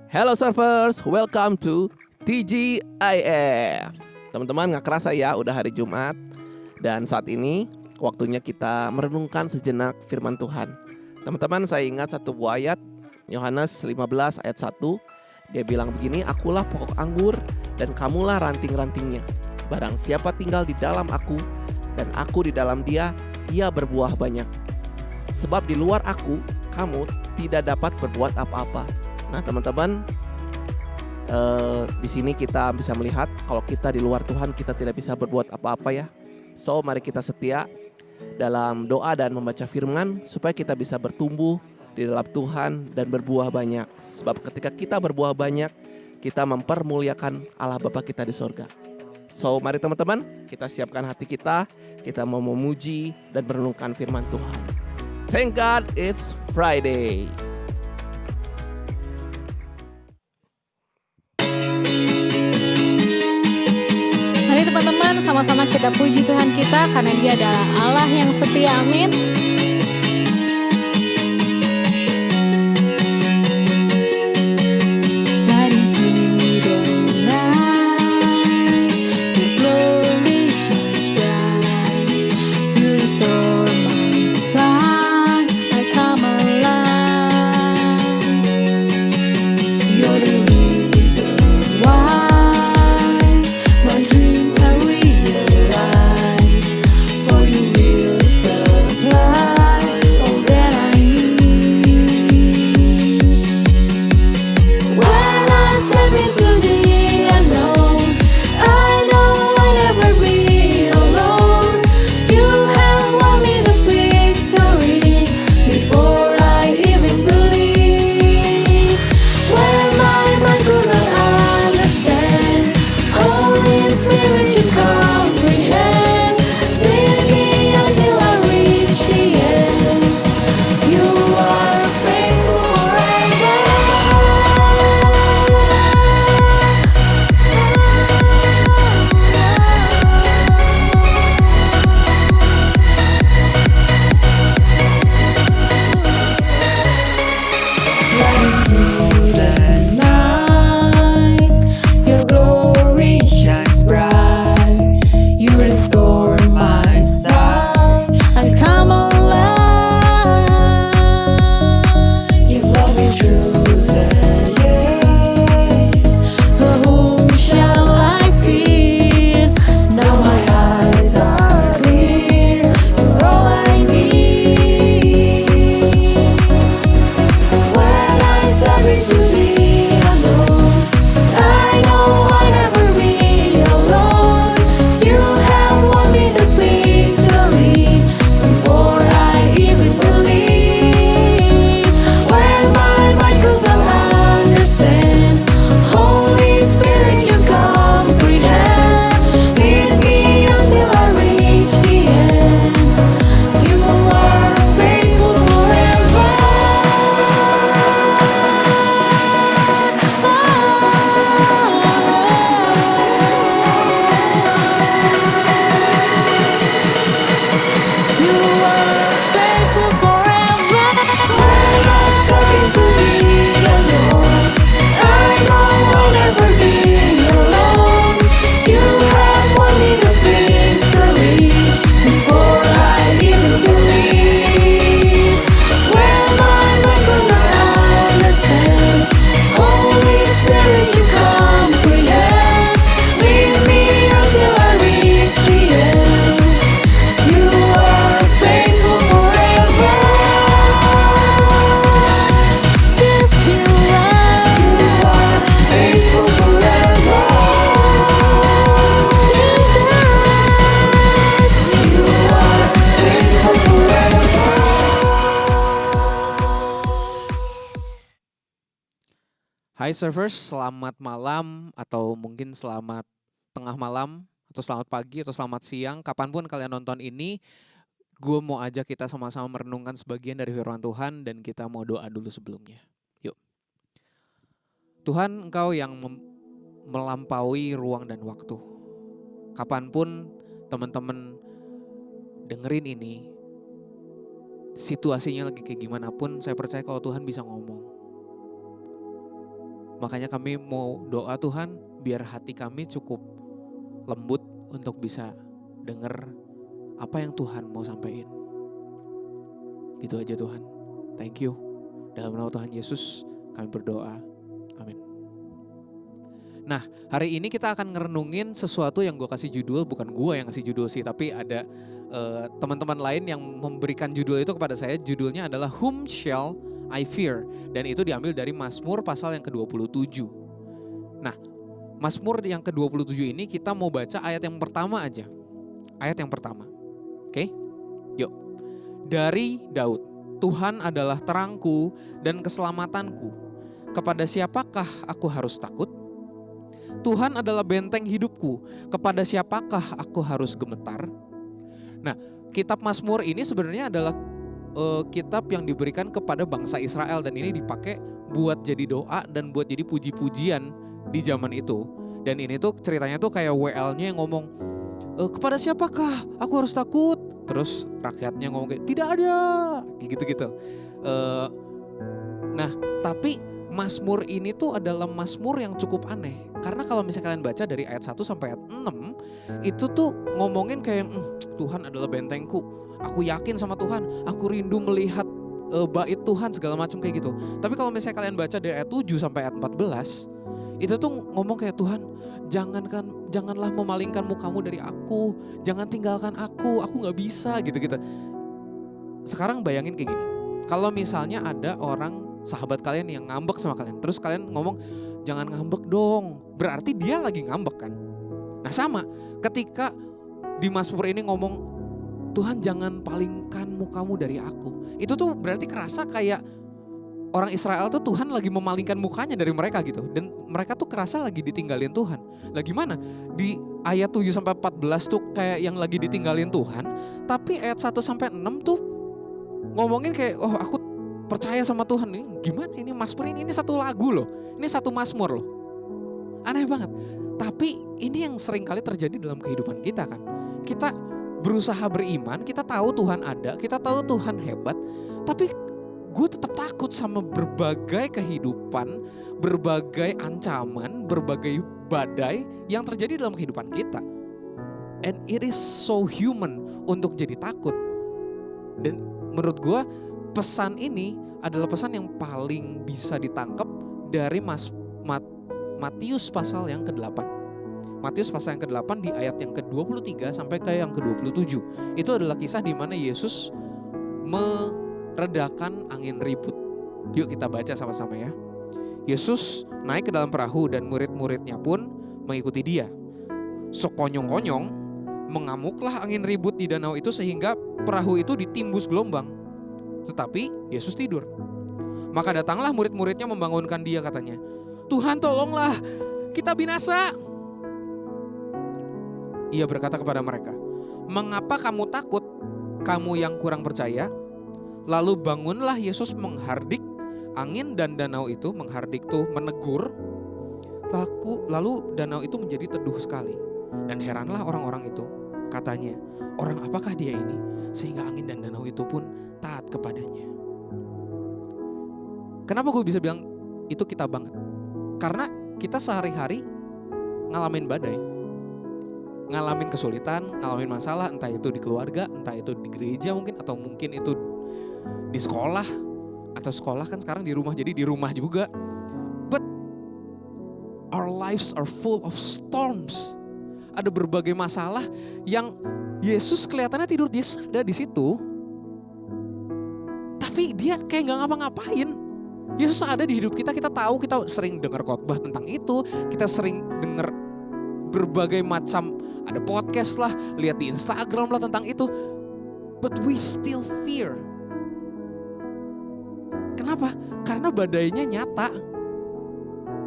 Hello surfers, welcome to TGIF. Teman-teman, gak kerasa ya udah hari Jumat. Dan saat ini waktunya kita merenungkan sejenak firman Tuhan. Teman-teman, saya ingat satu buah ayat, Yohanes 15 ayat 1. Dia bilang begini, akulah pokok anggur dan kamulah ranting-rantingnya. Barang siapa tinggal di dalam aku dan aku di dalam dia, ia berbuah banyak. Sebab di luar aku, kamu tidak dapat berbuat apa-apa. Nah teman-teman, di sini kita bisa melihat kalau kita di luar Tuhan kita tidak bisa berbuat apa-apa ya. So mari kita setia dalam doa dan membaca firman supaya kita bisa bertumbuh di dalam Tuhan dan berbuah banyak. Sebab ketika kita berbuah banyak, kita mempermuliakan Allah Bapa kita di sorga. So mari teman-teman, kita siapkan hati kita mau memuji dan merenungkan firman Tuhan. Thank God it's Friday. Mari teman-teman sama-sama kita puji Tuhan kita karena Dia adalah Allah yang setia, amin. Hai surfers, selamat malam atau mungkin selamat tengah malam atau selamat pagi atau selamat siang. Kapanpun kalian nonton ini, gue mau ajak kita sama-sama merenungkan sebagian dari firman Tuhan dan kita mau doa dulu sebelumnya. Yuk. Tuhan, Engkau yang melampaui ruang dan waktu. Kapanpun teman-teman dengerin ini, situasinya lagi kayak gimana pun, saya percaya kalau Tuhan bisa ngomong. Makanya kami mau doa Tuhan biar hati kami cukup lembut untuk bisa dengar apa yang Tuhan mau sampaikan. Gitu aja Tuhan. Thank you. Dalam nama Tuhan Yesus kami berdoa. Amin. Nah, hari ini kita akan ngerenungin sesuatu yang gue kasih judul, bukan gue yang kasih judul sih, tapi ada teman-teman lain yang memberikan judul itu kepada saya. Judulnya adalah Whom Shall I Fear? Dan itu diambil dari Mazmur pasal yang ke-27. Nah, Mazmur yang ke-27 ini kita mau baca ayat yang pertama aja. Ayat yang pertama. Oke? Yuk. Dari Daud. Tuhan adalah terangku dan keselamatanku. Kepada siapakah aku harus takut? Tuhan adalah benteng hidupku. Kepada siapakah aku harus gemetar? Nah, kitab Mazmur ini sebenarnya adalah kitab yang diberikan kepada bangsa Israel. Dan ini dipakai buat jadi doa dan buat jadi puji-pujian di zaman itu. Dan ini tuh ceritanya tuh kayak WL-nya yang ngomong, kepada siapakah aku harus takut? Terus rakyatnya ngomong kayak, tidak ada, kayak gitu-gitu. Nah, tapi Mazmur ini tuh adalah Mazmur yang cukup aneh. Karena kalau misalnya kalian baca dari ayat 1 sampai ayat 6, itu tuh ngomongin kayak, Tuhan adalah bentengku. Aku yakin sama Tuhan, aku rindu melihat bait Tuhan segala macam kayak gitu. Tapi kalau misalnya kalian baca dari ayat 7 sampai ayat 14, itu tuh ngomong kayak, Tuhan, janganlah memalingkan mukamu dari aku, jangan tinggalkan aku gak bisa gitu-gitu. Sekarang bayangin kayak gini, kalau misalnya ada orang sahabat kalian yang ngambek sama kalian, terus kalian ngomong, jangan ngambek dong, berarti dia lagi ngambek kan. Nah sama, ketika di Mazmur ini ngomong, Tuhan jangan palingkan mukamu dari aku, itu tuh berarti kerasa kayak orang Israel tuh Tuhan lagi memalingkan mukanya dari mereka gitu. Dan mereka tuh kerasa lagi ditinggalin Tuhan. Lah gimana? Di ayat 7 sampai 14 tuh kayak yang lagi ditinggalin Tuhan. Tapi ayat 1 sampai 6 tuh ngomongin kayak, oh aku percaya sama Tuhan. Ini gimana ini Mazmur ini satu lagu loh. Ini satu Mazmur loh. Aneh banget. Tapi ini yang sering kali terjadi dalam kehidupan kita kan. Kita berusaha beriman, kita tahu Tuhan ada, kita tahu Tuhan hebat. Tapi gue tetap takut sama berbagai kehidupan, berbagai ancaman, berbagai badai yang terjadi dalam kehidupan kita. And it is so human untuk jadi takut. Dan menurut gue pesan ini adalah pesan yang paling bisa ditangkap dari Matius pasal yang ke-8. Matius pasal yang ke-8 di ayat yang ke-23 sampai ke yang ke-27. Itu adalah kisah di mana Yesus meredakan angin ribut. Yuk kita baca sama-sama ya. Yesus naik ke dalam perahu dan murid-muridnya pun mengikuti dia. Sekonyong-konyong mengamuklah angin ribut di danau itu sehingga perahu itu ditimbus gelombang. Tetapi Yesus tidur. Maka datanglah murid-muridnya membangunkan dia, katanya, Tuhan tolonglah, kita binasa. Ia berkata kepada mereka, mengapa kamu takut, kamu yang kurang percaya? Lalu bangunlah Yesus menghardik angin dan danau itu, menghardik tuh menegur. Lalu danau itu menjadi teduh sekali. Dan heranlah orang-orang itu. Katanya, orang apakah dia ini? Sehingga angin dan danau itu pun taat kepadanya. Kenapa gue bisa bilang itu kita banget? Karena kita sehari-hari ngalamin badai. Ngalamin kesulitan, ngalamin masalah, entah itu di keluarga, entah itu di gereja mungkin, atau mungkin itu di sekolah, atau sekolah kan sekarang di rumah, jadi di rumah juga. But our lives are full of storms. Ada berbagai masalah yang Yesus kelihatannya tidur, dia ada di situ, tapi dia kayak nggak ngapa-ngapain. Yesus ada di hidup kita, kita tahu, kita sering dengar khotbah tentang itu, kita sering dengar berbagai macam, ada podcast lah, lihat di Instagram lah tentang itu. But we still fear. Kenapa? Karena badainya nyata.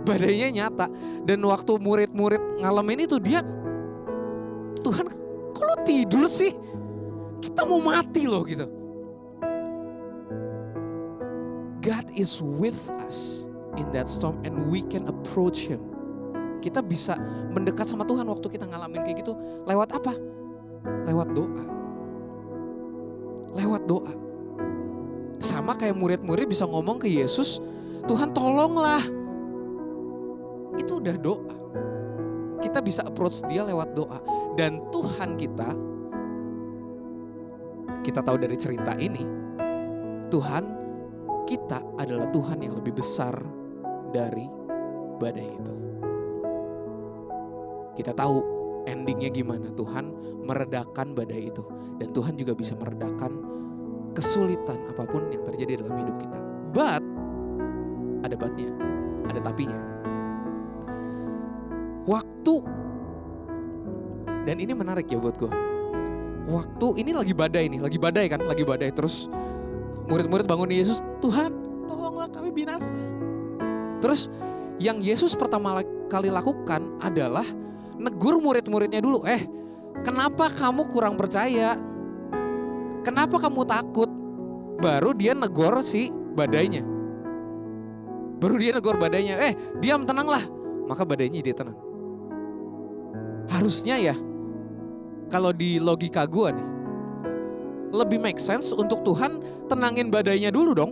Badainya nyata. Dan waktu murid-murid ngalamin itu, dia, Tuhan kok lo tidur sih? Kita mau mati loh gitu. God is with us in that storm and we can approach Him. Kita bisa mendekat sama Tuhan waktu kita ngalamin kayak gitu. Lewat apa? Lewat doa. Lewat doa. Sama kayak murid-murid bisa ngomong ke Yesus, Tuhan tolonglah, itu udah doa. Kita bisa approach dia lewat doa. Dan Tuhan kita tahu dari cerita ini, Tuhan kita adalah Tuhan yang lebih besar dari badai itu. Kita tahu endingnya gimana, Tuhan meredakan badai itu. Dan Tuhan juga bisa meredakan kesulitan apapun yang terjadi dalam hidup kita. But, ada but-nya, ada tapinya. Waktu, dan ini menarik ya buat gue. Waktu ini lagi badai kan, lagi badai. Terus murid-murid bangun Yesus, Tuhan tolonglah kami binasa. Terus yang Yesus pertama kali lakukan adalah negur murid-muridnya dulu. Kenapa kamu kurang percaya? Kenapa kamu takut? Baru dia negor si badainya. Diam, tenanglah. Maka badainya dia tenang. Harusnya ya, kalau di logika gue nih, lebih make sense untuk Tuhan tenangin badainya dulu dong.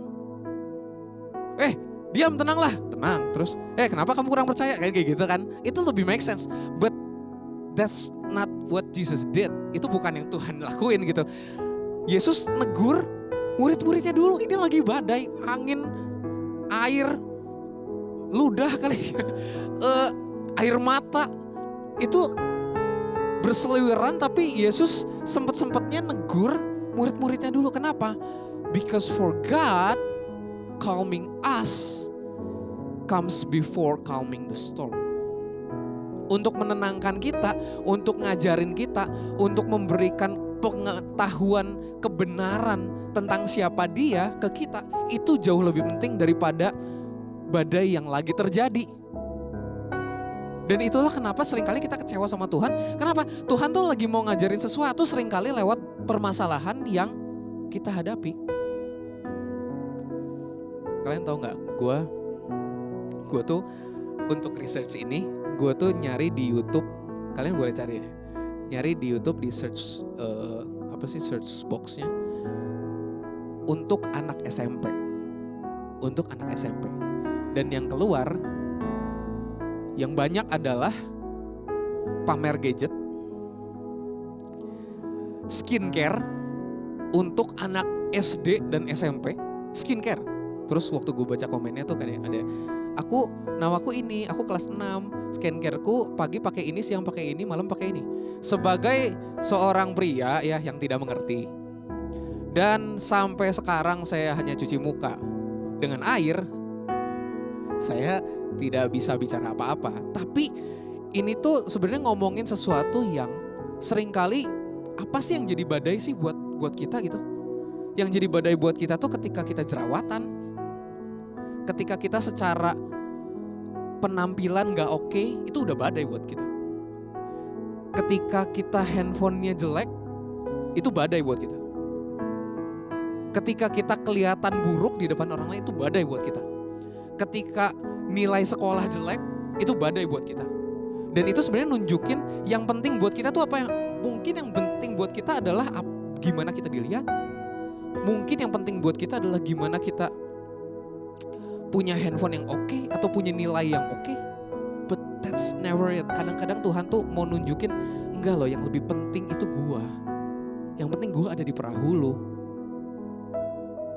Diam, tenanglah. Tenang, terus kenapa kamu kurang percaya? Kayak gitu kan. Itu lebih make sense. But that's not what Jesus did. Itu bukan yang Tuhan lakuin gitu. Yesus negur murid-muridnya dulu. Ini lagi badai, angin, air, ludah kali, air mata. Itu berseliweran, tapi Yesus sempet-sempetnya negur murid-muridnya dulu. Kenapa? Because for God, calming us comes before calming the storm. Untuk menenangkan kita, untuk ngajarin kita, untuk memberikan pengetahuan kebenaran tentang siapa Dia ke kita, itu jauh lebih penting daripada badai yang lagi terjadi. Dan itulah kenapa seringkali kita kecewa sama Tuhan. Kenapa? Tuhan tuh lagi mau ngajarin sesuatu seringkali lewat permasalahan yang kita hadapi. Kalian tahu gak? Gue tuh untuk research ini, gue tuh nyari di YouTube. Kalian boleh cari ya. Nyari di YouTube, di search search boxnya untuk anak SMP. Untuk anak SMP. Dan yang keluar, yang banyak adalah pamer gadget, skincare untuk anak SD dan SMP, skincare. Terus waktu gue baca komennya tuh kayak ada, namaku ini, aku kelas 6, skincareku pagi pakai ini, siang pakai ini, malam pakai ini. Sebagai seorang pria ya yang tidak mengerti, dan sampai sekarang saya hanya cuci muka dengan air, saya tidak bisa bicara apa-apa. Tapi ini tuh sebenarnya ngomongin sesuatu yang seringkali, apa sih yang jadi badai sih buat kita gitu. Yang jadi badai buat kita tuh ketika kita jerawatan, ketika kita secara penampilan gak oke, itu udah badai buat kita. Ketika kita handphonenya jelek, itu badai buat kita. Ketika kita kelihatan buruk di depan orang lain, itu badai buat kita. Ketika nilai sekolah jelek, itu badai buat kita. Dan itu sebenarnya nunjukin yang penting buat kita tuh apa yang mungkin yang penting buat kita adalah gimana kita dilihat. Mungkin yang penting buat kita adalah gimana kita punya handphone yang oke atau punya nilai yang oke. But that's never it. Kadang-kadang Tuhan tuh mau nunjukin, enggak loh, yang lebih penting itu gua. Yang penting gua ada di perahu lu.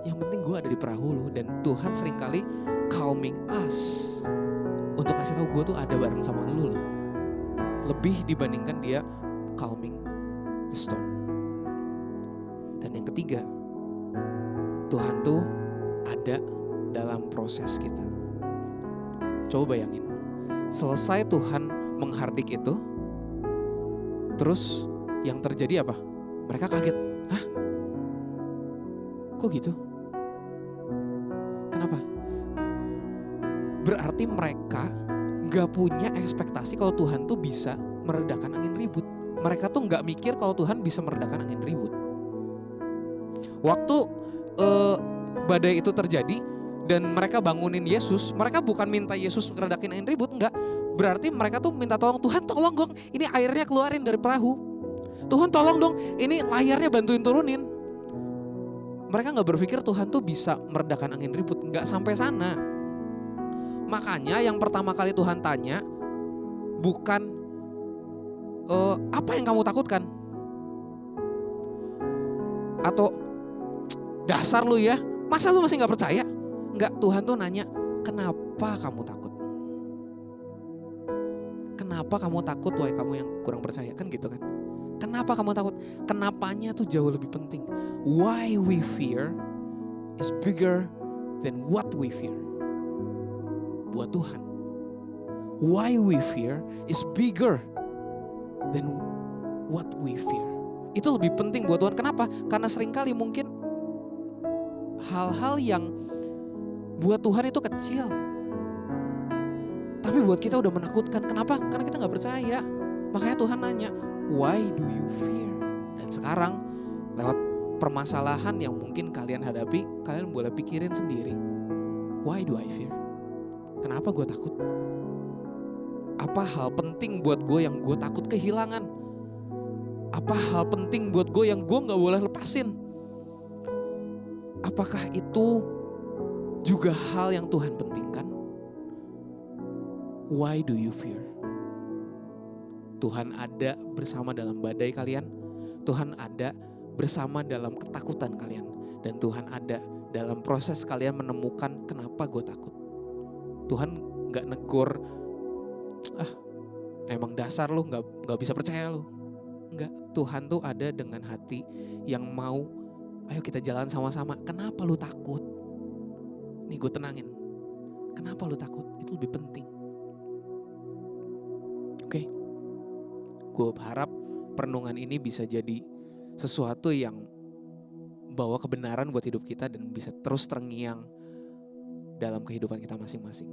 Yang penting gua ada di perahu lu. Dan Tuhan seringkali calming us untuk kasih tahu gue tuh ada bareng sama lu loh. Lebih dibandingkan dia calming the storm. Dan yang ketiga, Tuhan tuh ada dalam proses kita. Coba bayangin, selesai Tuhan menghardik itu, terus yang terjadi apa? Mereka kaget. Hah? Kok gitu? Kenapa? Berarti mereka gak punya ekspektasi kalau Tuhan tuh bisa meredakan angin ribut. Mereka tuh gak mikir kalau Tuhan bisa meredakan angin ribut. Waktu badai itu terjadi dan mereka bangunin Yesus, mereka bukan minta Yesus meredakin angin ribut, enggak. Berarti mereka tuh minta tolong, Tuhan tolong dong, ini airnya keluarin dari perahu. Tuhan tolong dong, ini layarnya bantuin turunin. Mereka gak berpikir Tuhan tuh bisa meredakan angin ribut, gak sampai sana. Makanya yang pertama kali Tuhan tanya bukan apa yang kamu takutkan? Atau dasar lu ya, masa lu masih gak percaya? Enggak, Tuhan tuh nanya, kenapa kamu takut? Kenapa kamu takut, wahai kamu yang kurang percaya? Kan gitu kan? Kenapa kamu takut? Kenapanya tuh jauh lebih penting. Why we fear is bigger than what we fear. Buat Tuhan, why we fear is bigger than what we fear. Itu lebih penting buat Tuhan. Kenapa? Karena seringkali mungkin hal-hal yang buat Tuhan itu kecil, tapi buat kita udah menakutkan. Kenapa? Karena kita gak percaya. Makanya Tuhan nanya, why do you fear? Dan sekarang lewat permasalahan yang mungkin kalian hadapi, kalian boleh pikirin sendiri, why do I fear? Kenapa gue takut? Apa hal penting buat gue yang gue takut kehilangan? Apa hal penting buat gue yang gue gak boleh lepasin? Apakah itu juga hal yang Tuhan pentingkan? Why do you fear? Tuhan ada bersama dalam badai kalian. Tuhan ada bersama dalam ketakutan kalian. Dan Tuhan ada dalam proses kalian menemukan kenapa gue takut. Tuhan gak negor, emang dasar lu gak bisa percaya lu. Enggak, Tuhan tuh ada dengan hati yang mau, ayo kita jalan sama-sama. Kenapa lu takut? Nih gue tenangin. Kenapa lu takut? Itu lebih penting. Oke. Gue harap perenungan ini bisa jadi sesuatu yang bawa kebenaran buat hidup kita dan bisa terus terngiang dalam kehidupan kita masing-masing.